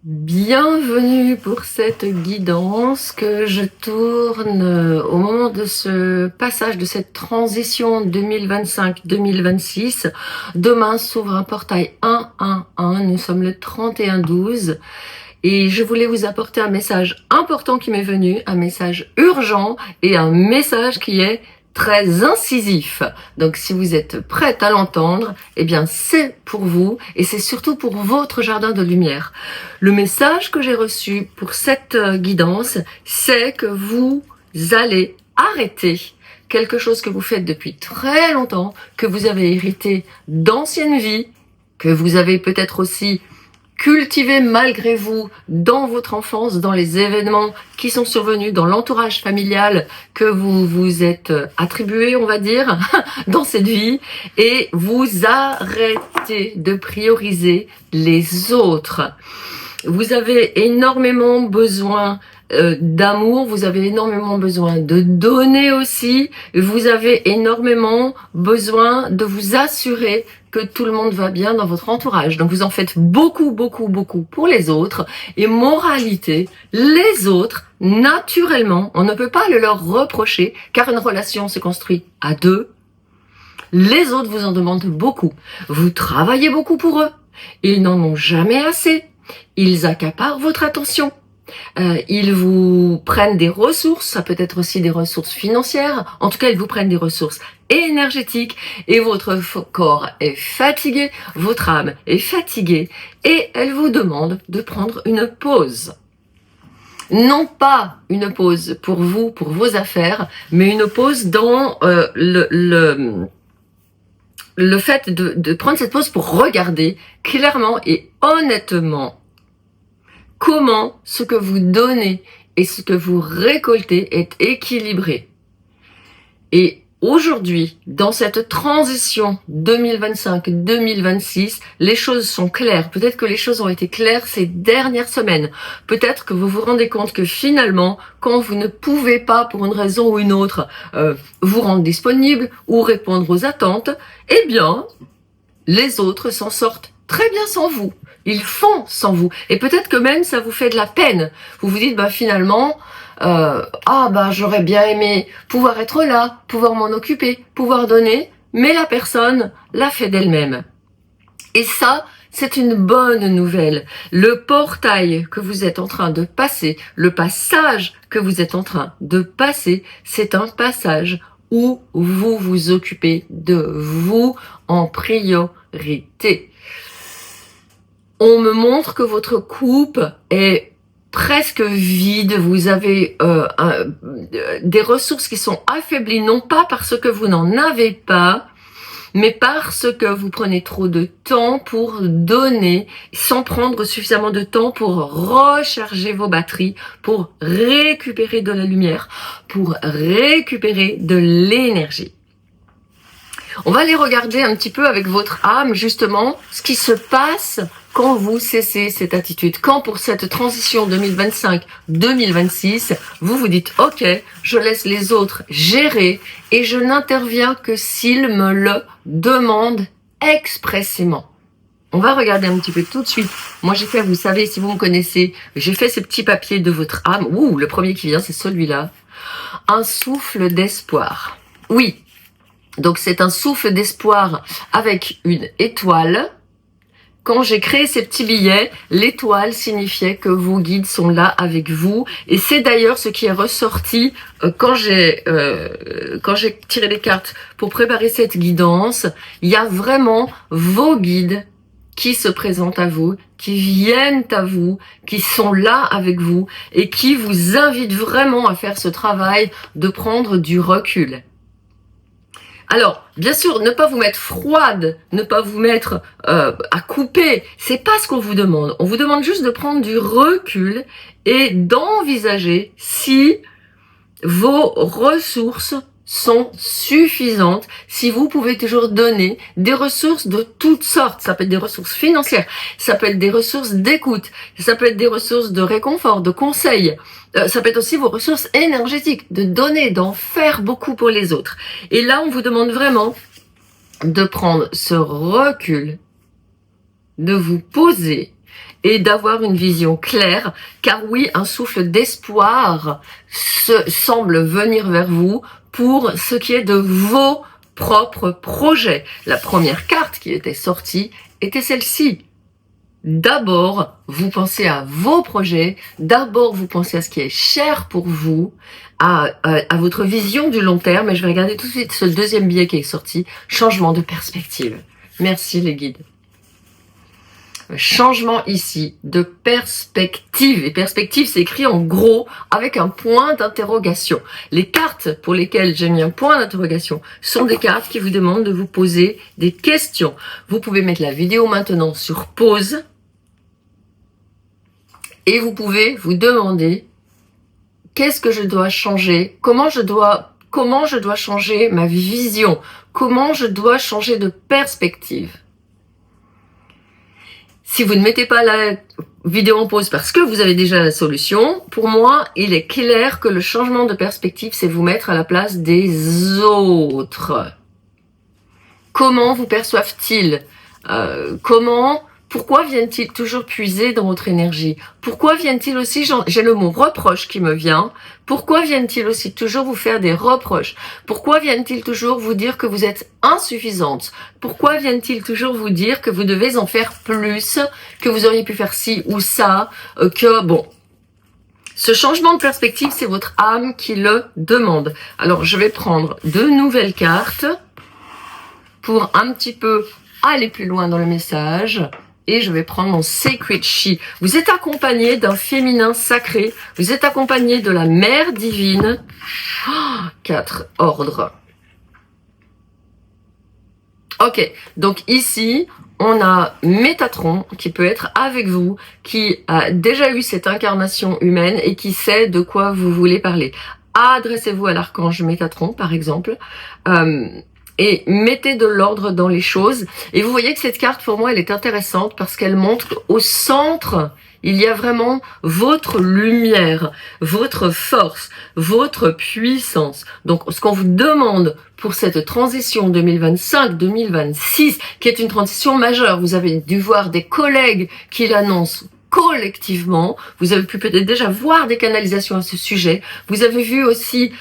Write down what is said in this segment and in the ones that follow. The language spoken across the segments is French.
Bienvenue pour cette guidance que je tourne au moment de ce passage, de cette transition 2025-2026. Demain s'ouvre un portail 111, nous sommes le 31-12 et je voulais vous apporter un message important qui m'est venu, un message urgent et un message qui est très incisif. Donc si vous êtes prête à l'entendre, eh bien c'est pour vous et c'est surtout pour votre jardin de lumière. Le message que j'ai reçu pour cette guidance, c'est que vous allez arrêter quelque chose que vous faites depuis très longtemps, que vous avez hérité d'anciennes vies, que vous avez peut-être aussi cultivez malgré vous dans votre enfance, dans les événements qui sont survenus, dans l'entourage familial que vous vous êtes attribué, on va dire, dans cette vie, et vous arrêtez de prioriser les autres. Vous avez énormément besoin d'amour, vous avez énormément besoin de donner aussi, vous avez énormément besoin de vous assurer que tout le monde va bien dans votre entourage. Donc vous en faites beaucoup pour les autres. Et moralité, les autres, naturellement, on ne peut pas le leur reprocher, car une relation se construit à deux. Les autres vous en demandent beaucoup. Vous travaillez beaucoup pour eux. Ils n'en ont jamais assez. Ils accaparent votre attention. Ils vous prennent des ressources, ça peut être aussi des ressources financières, en tout cas ils vous prennent des ressources énergétiques et votre corps est fatigué, votre âme est fatiguée et elle vous demande de prendre une pause. Non pas une pause pour vous, pour vos affaires, mais une pause dans le fait de prendre cette pause pour regarder clairement et honnêtement comment ce que vous donnez et ce que vous récoltez est équilibré. Et aujourd'hui, dans cette transition 2025-2026, les choses sont claires. Peut-être que les choses ont été claires ces dernières semaines. Peut-être que vous vous rendez compte que finalement, quand vous ne pouvez pas, pour une raison ou une autre, vous rendre disponible ou répondre aux attentes, eh bien, les autres s'en sortent très bien sans vous. Ils font sans vous. Et peut-être que même ça vous fait de la peine. Vous vous dites, finalement, j'aurais bien aimé pouvoir être là, pouvoir m'en occuper, pouvoir donner, mais la personne l'a fait d'elle-même. Et ça, c'est une bonne nouvelle. Le portail que vous êtes en train de passer, le passage que vous êtes en train de passer, c'est un passage où vous vous occupez de vous en priorité. On me montre que votre coupe est presque vide, vous avez des ressources qui sont affaiblies, non pas parce que vous n'en avez pas, mais parce que vous prenez trop de temps pour donner, sans prendre suffisamment de temps pour recharger vos batteries, pour récupérer de la lumière, pour récupérer de l'énergie. On va aller regarder un petit peu avec votre âme, justement, ce qui se passe quand vous cessez cette attitude. Quand pour cette transition 2025-2026, vous vous dites « Ok, je laisse les autres gérer et je n'interviens que s'ils me le demandent expressément. » On va regarder un petit peu tout de suite. Moi, j'ai fait, vous savez, si vous me connaissez, j'ai fait ce petit papier de votre âme. Ouh, le premier qui vient, c'est celui-là. Un souffle d'espoir. Oui. Donc c'est un souffle d'espoir avec une étoile. Quand j'ai créé ces petits billets, l'étoile signifiait que vos guides sont là avec vous. Et c'est d'ailleurs ce qui est ressorti quand j'ai tiré les cartes pour préparer cette guidance. Il y a vraiment vos guides qui se présentent à vous, qui viennent à vous, qui sont là avec vous et qui vous invitent vraiment à faire ce travail de prendre du recul. Alors, bien sûr, ne pas vous mettre froide, ne pas vous mettre à couper, c'est pas ce qu'on vous demande. On vous demande juste de prendre du recul et d'envisager si vos ressources sont suffisantes, si vous pouvez toujours donner des ressources de toutes sortes. Ça peut être des ressources financières, ça peut être des ressources d'écoute, ça peut être des ressources de réconfort, de conseils, ça peut être aussi vos ressources énergétiques, de donner, d'en faire beaucoup pour les autres. Et là, on vous demande vraiment de prendre ce recul, de vous poser et d'avoir une vision claire, car oui, un souffle d'espoir semble venir vers vous pour ce qui est de vos propres projets. La première carte qui était sortie était celle-ci. D'abord, vous pensez à vos projets, d'abord vous pensez à ce qui est cher pour vous, à votre vision du long terme, et je vais regarder tout de suite ce deuxième billet qui est sorti, changement de perspective. Merci les guides. Changement ici de perspective, et perspective c'est écrit en gros avec un point d'interrogation. Les cartes pour lesquelles j'ai mis un point d'interrogation sont des cartes qui vous demandent de vous poser des questions. Vous pouvez mettre la vidéo maintenant sur pause et vous pouvez vous demander qu'est-ce que je dois changer, comment je dois changer ma vision, comment je dois changer de perspective. Si vous ne mettez pas la vidéo en pause parce que vous avez déjà la solution, pour moi, il est clair que le changement de perspective, c'est vous mettre à la place des autres. Comment vous perçoivent-ils? Pourquoi viennent-ils toujours puiser dans votre énergie? Pourquoi viennent-ils aussi, j'ai le mot reproche qui me vient, pourquoi viennent-ils aussi toujours vous faire des reproches? Pourquoi viennent-ils toujours vous dire que vous êtes insuffisante? Pourquoi viennent-ils toujours vous dire que vous devez en faire plus, que vous auriez pu faire ci ou ça, ce changement de perspective, c'est votre âme qui le demande. Alors, je vais prendre de nouvelles cartes pour un petit peu aller plus loin dans le message. Et je vais prendre mon Sacred Chi. Vous êtes accompagné d'un féminin sacré. Vous êtes accompagné de la mère divine. 4 ordres. Ok, donc ici, on a Métatron qui peut être avec vous, qui a déjà eu cette incarnation humaine et qui sait de quoi vous voulez parler. Adressez-vous à l'archange Métatron, par exemple. Et mettez de l'ordre dans les choses. Et vous voyez que cette carte, pour moi, elle est intéressante parce qu'elle montre qu'au centre, il y a vraiment votre lumière, votre force, votre puissance. Donc, ce qu'on vous demande pour cette transition 2025-2026, qui est une transition majeure, vous avez dû voir des collègues qui l'annoncent collectivement, vous avez pu peut-être déjà voir des canalisations à ce sujet, vous avez vu aussi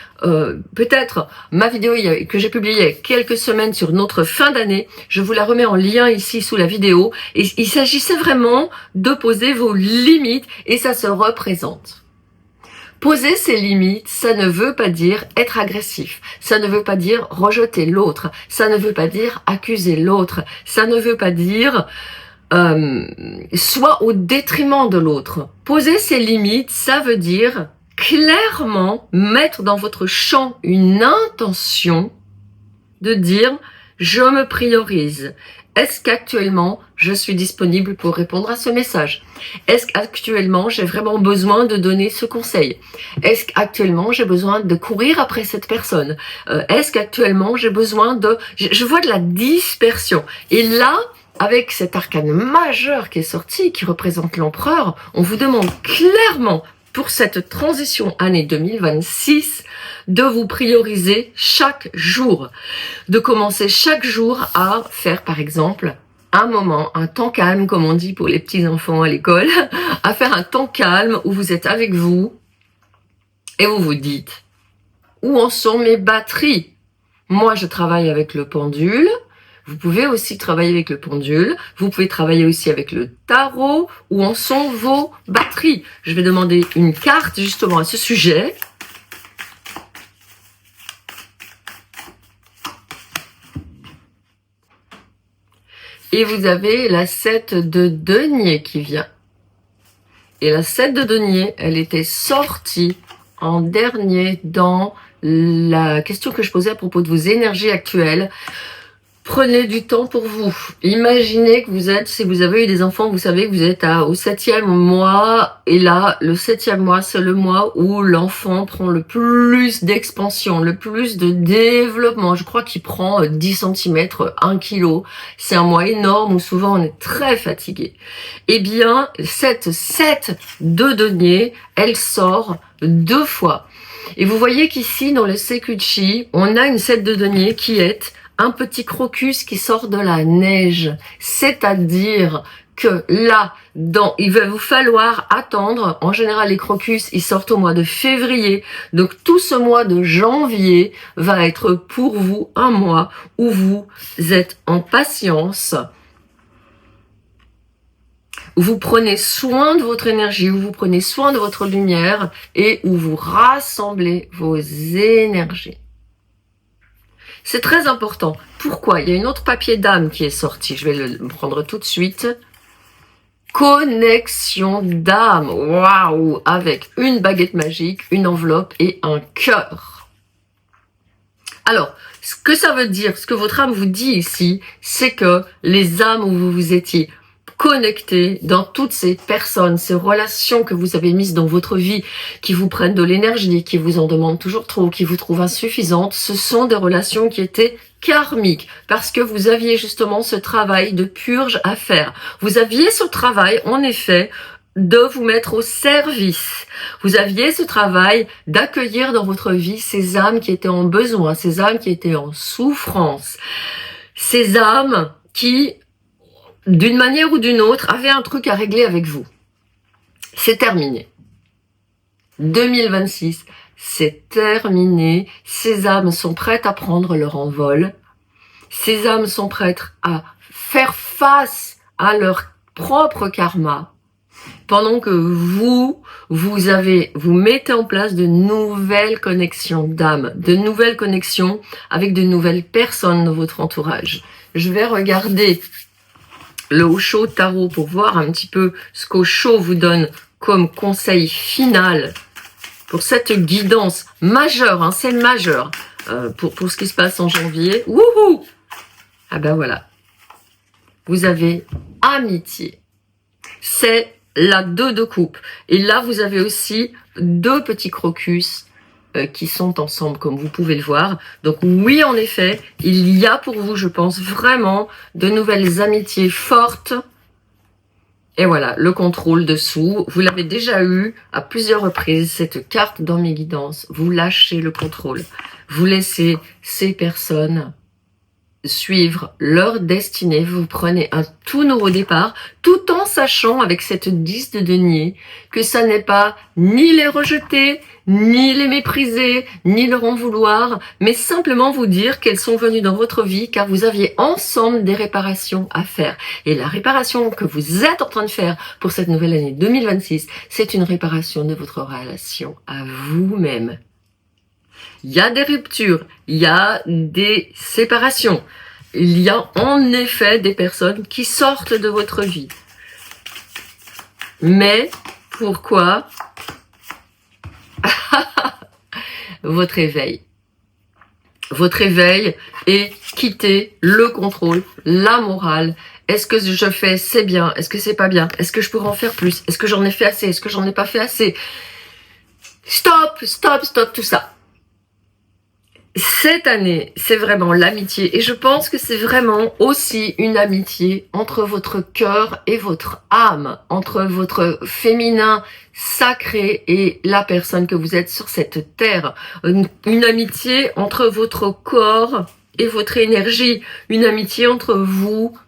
peut-être ma vidéo que j'ai publiée il y a quelques semaines sur notre fin d'année, je vous la remets en lien ici sous la vidéo, et il s'agissait vraiment de poser vos limites, et ça se représente. Poser ses limites, ça ne veut pas dire être agressif, ça ne veut pas dire rejeter l'autre, ça ne veut pas dire accuser l'autre, ça ne veut pas dire soit au détriment de l'autre. Poser ses limites, ça veut dire clairement mettre dans votre champ une intention de dire « je me priorise ». Est-ce qu'actuellement, je suis disponible pour répondre à ce message? Est-ce qu'actuellement, j'ai vraiment besoin de donner ce conseil? Est-ce qu'actuellement, j'ai besoin de courir après cette personne? Est-ce qu'actuellement, j'ai besoin de... Je vois de la dispersion. Et là, avec cet arcane majeur qui est sorti, qui représente l'empereur, on vous demande clairement, pour cette transition année 2026, de vous prioriser chaque jour. De commencer chaque jour à faire, par exemple, un moment, un temps calme, comme on dit pour les petits enfants à l'école, à faire un temps calme où vous êtes avec vous et vous vous dites, où en sont mes batteries? Moi, je travaille avec le pendule. Vous pouvez aussi travailler avec le pendule, vous pouvez travailler aussi avec le tarot, où en sont vos batteries. Je vais demander une carte justement à ce sujet. Et vous avez la 7 de denier qui vient. Et la 7 de denier, elle était sortie en dernier dans la question que je posais à propos de vos énergies actuelles. Prenez du temps pour vous. Imaginez que vous êtes, si vous avez eu des enfants, vous savez que vous êtes au 7e mois. Et là, le 7e mois, c'est le mois où l'enfant prend le plus d'expansion, le plus de développement. Je crois qu'il prend 10 cm, 1 kg. C'est un mois énorme où souvent on est très fatigué. Eh bien, cette 7 de denier, elle sort 2 fois. Et vous voyez qu'ici, dans le Sacred Chi, on a une 7 de denier qui est un petit crocus qui sort de la neige. C'est-à-dire que là, il va vous falloir attendre. En général, les crocus, ils sortent au mois de février. Donc, tout ce mois de janvier va être pour vous un mois où vous êtes en patience, où vous prenez soin de votre énergie, où vous prenez soin de votre lumière et où vous rassemblez vos énergies. C'est très important. Pourquoi? Il y a une autre papier d'âme qui est sorti. Je vais le prendre tout de suite. Connexion d'âme. Waouh! Avec une baguette magique, une enveloppe et un cœur. Alors, ce que ça veut dire, ce que votre âme vous dit ici, c'est que les âmes où vous vous étiez connectés dans toutes ces personnes, ces relations que vous avez mises dans votre vie, qui vous prennent de l'énergie, qui vous en demandent toujours trop, qui vous trouvent insuffisantes, ce sont des relations qui étaient karmiques, parce que vous aviez justement ce travail de purge à faire. Vous aviez ce travail, en effet, de vous mettre au service. Vous aviez ce travail d'accueillir dans votre vie ces âmes qui étaient en besoin, ces âmes qui étaient en souffrance, ces âmes qui, d'une manière ou d'une autre, avaient un truc à régler avec vous. C'est terminé. 2026, c'est terminé. Ces âmes sont prêtes à prendre leur envol. Ces âmes sont prêtes à faire face à leur propre karma. Pendant que vous mettez en place de nouvelles connexions d'âme, de nouvelles connexions avec de nouvelles personnes dans votre entourage. Je vais regarder le Osho Tarot pour voir un petit peu ce qu'Osho vous donne comme conseil final pour cette guidance majeure, hein, c'est majeur pour ce qui se passe en janvier. Wouhou! Ah ben voilà, vous avez amitié, c'est la 2 de coupe, et là vous avez aussi 2 petits crocus qui sont ensemble, comme vous pouvez le voir. Donc oui, en effet, il y a pour vous, je pense, vraiment de nouvelles amitiés fortes. Et voilà, le contrôle dessous. Vous l'avez déjà eu à plusieurs reprises, cette carte dans mes guidances. Vous lâchez le contrôle. Vous laissez ces personnes suivre leur destinée, vous prenez un tout nouveau départ, tout en sachant avec cette 10 de denier que ça n'est pas ni les rejeter, ni les mépriser, ni leur en vouloir, mais simplement vous dire qu'elles sont venues dans votre vie car vous aviez ensemble des réparations à faire. Et la réparation que vous êtes en train de faire pour cette nouvelle année 2026, c'est une réparation de votre relation à vous-même. Il y a des ruptures, il y a des séparations, il y a en effet des personnes qui sortent de votre vie. Mais pourquoi? Votre éveil. Votre éveil et quitter le contrôle, la morale. Est-ce que je fais c'est bien? Est-ce que c'est pas bien? Est-ce que je pourrais en faire plus? Est-ce que j'en ai fait assez? Est-ce que j'en ai pas fait assez? Stop, stop, stop, tout ça. Cette année, c'est vraiment l'amitié et je pense que c'est vraiment aussi une amitié entre votre cœur et votre âme, entre votre féminin sacré et la personne que vous êtes sur cette terre. Une amitié entre votre corps et votre énergie, une amitié entre vous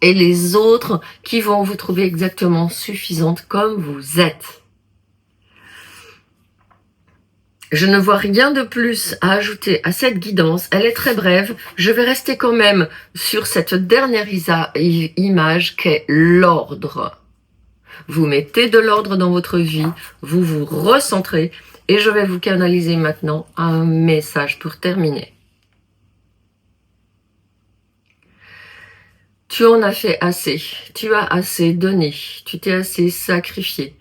et les autres qui vont vous trouver exactement suffisante comme vous êtes. Je ne vois rien de plus à ajouter à cette guidance. Elle est très brève. Je vais rester quand même sur cette dernière image qu'est l'ordre. Vous mettez de l'ordre dans votre vie, vous vous recentrez et je vais vous canaliser maintenant un message pour terminer. Tu en as fait assez. Tu as assez donné. Tu t'es assez sacrifié.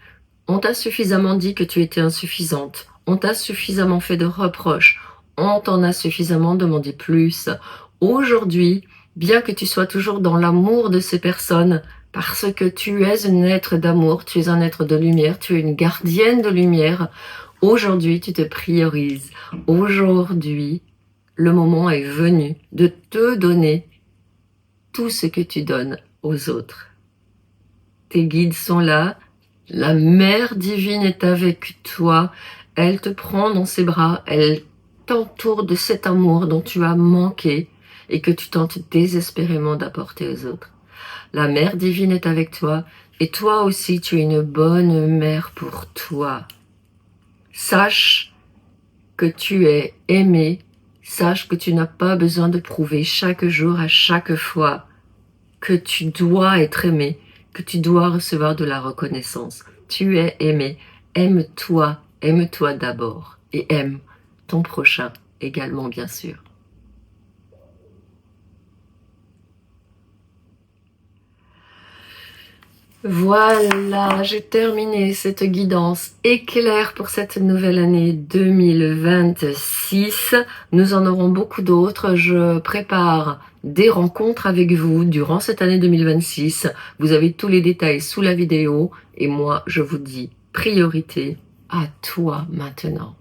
On t'a suffisamment dit que tu étais insuffisante. On t'a suffisamment fait de reproches, on t'en a suffisamment demandé plus. Aujourd'hui, bien que tu sois toujours dans l'amour de ces personnes, parce que tu es un être d'amour, tu es un être de lumière, tu es une gardienne de lumière, aujourd'hui tu te priorises. Aujourd'hui, le moment est venu de te donner tout ce que tu donnes aux autres. Tes guides sont là, la mère divine est avec toi. Elle te prend dans ses bras, elle t'entoure de cet amour dont tu as manqué et que tu tentes désespérément d'apporter aux autres. La mère divine est avec toi. Et toi aussi, tu es une bonne mère pour toi. Sache que tu es aimé. Sache que tu n'as pas besoin de prouver chaque jour, à chaque fois, que tu dois être aimé, que tu dois recevoir de la reconnaissance. Tu es aimé. Aime-toi d'abord. Et aime ton prochain également, bien sûr. Voilà, j'ai terminé cette guidance éclair pour cette nouvelle année 2026. Nous en aurons beaucoup d'autres. Je prépare des rencontres avec vous durant cette année 2026. Vous avez tous les détails sous la vidéo. Et moi, je vous dis priorité à toi maintenant.